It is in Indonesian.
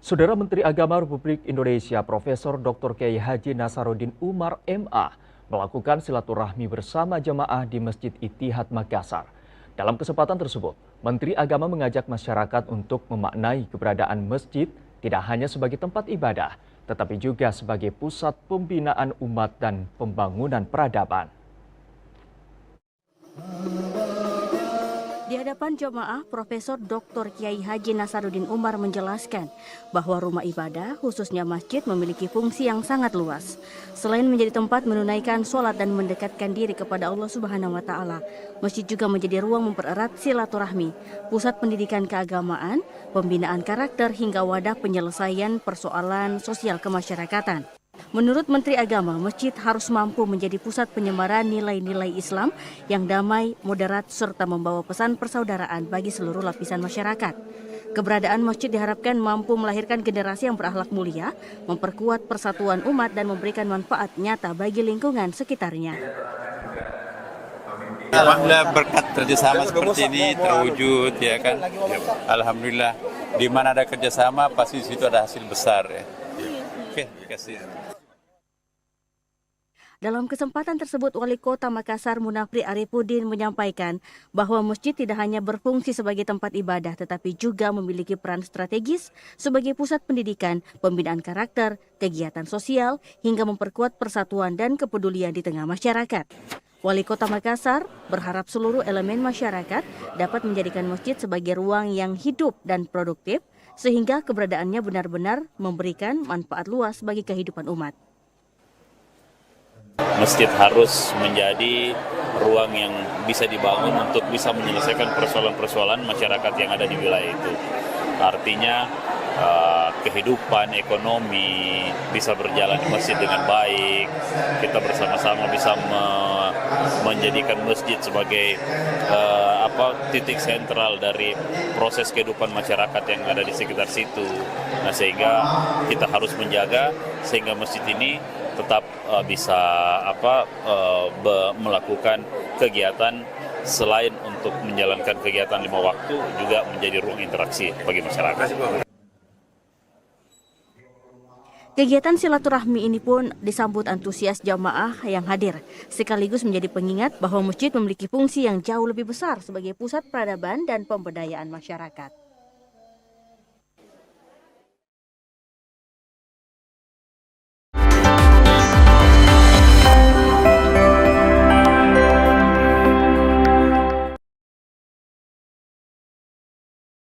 Saudara Menteri Agama Republik Indonesia Profesor Dr. Kiai Haji Nasaruddin Umar MA melakukan silaturahmi bersama jamaah di Masjid Ittihad Makassar. Dalam kesempatan tersebut, Menteri Agama mengajak masyarakat untuk memaknai keberadaan masjid tidak hanya sebagai tempat ibadah, tetapi juga sebagai pusat pembinaan umat dan pembangunan peradaban. Di hadapan jemaah, Profesor Dr. Kiai Haji Nasaruddin Umar menjelaskan bahwa rumah ibadah, khususnya masjid, memiliki fungsi yang sangat luas. Selain menjadi tempat menunaikan sholat dan mendekatkan diri kepada Allah Subhanahu wa Ta'ala, masjid juga menjadi ruang mempererat silaturahmi, pusat pendidikan keagamaan, pembinaan karakter, hingga wadah penyelesaian persoalan sosial kemasyarakatan. Menurut Menteri Agama, masjid harus mampu menjadi pusat penyebaran nilai-nilai Islam yang damai, moderat, serta membawa pesan persaudaraan bagi seluruh lapisan masyarakat. Keberadaan masjid diharapkan mampu melahirkan generasi yang berakhlak mulia, memperkuat persatuan umat, dan memberikan manfaat nyata bagi lingkungan sekitarnya. Alhamdulillah berkat kerjasama seperti ini terwujud, ya kan. Alhamdulillah, di mana ada kerjasama pasti di situ ada hasil besar, ya. Oke, terima kasih. Dalam kesempatan tersebut, Wali Kota Makassar Munafri Arifudin menyampaikan bahwa masjid tidak hanya berfungsi sebagai tempat ibadah, tetapi juga memiliki peran strategis sebagai pusat pendidikan, pembinaan karakter, kegiatan sosial, hingga memperkuat persatuan dan kepedulian di tengah masyarakat. Wali Kota Makassar berharap seluruh elemen masyarakat dapat menjadikan masjid sebagai ruang yang hidup dan produktif, sehingga keberadaannya benar-benar memberikan manfaat luas bagi kehidupan umat. Masjid harus menjadi ruang yang bisa dibangun untuk bisa menyelesaikan persoalan-persoalan masyarakat yang ada di wilayah itu. Artinya kehidupan ekonomi bisa berjalan di masjid dengan baik. Kita bersama-sama bisa menjadikan masjid sebagai titik sentral dari proses kehidupan masyarakat yang ada di sekitar situ. Nah, sehingga kita harus menjaga sehingga masjid ini tetap bisa melakukan kegiatan selain untuk menjalankan kegiatan 5 waktu, juga menjadi ruang interaksi bagi masyarakat. Kegiatan silaturahmi ini pun disambut antusias jamaah yang hadir, sekaligus menjadi pengingat bahwa masjid memiliki fungsi yang jauh lebih besar sebagai pusat peradaban dan pemberdayaan masyarakat.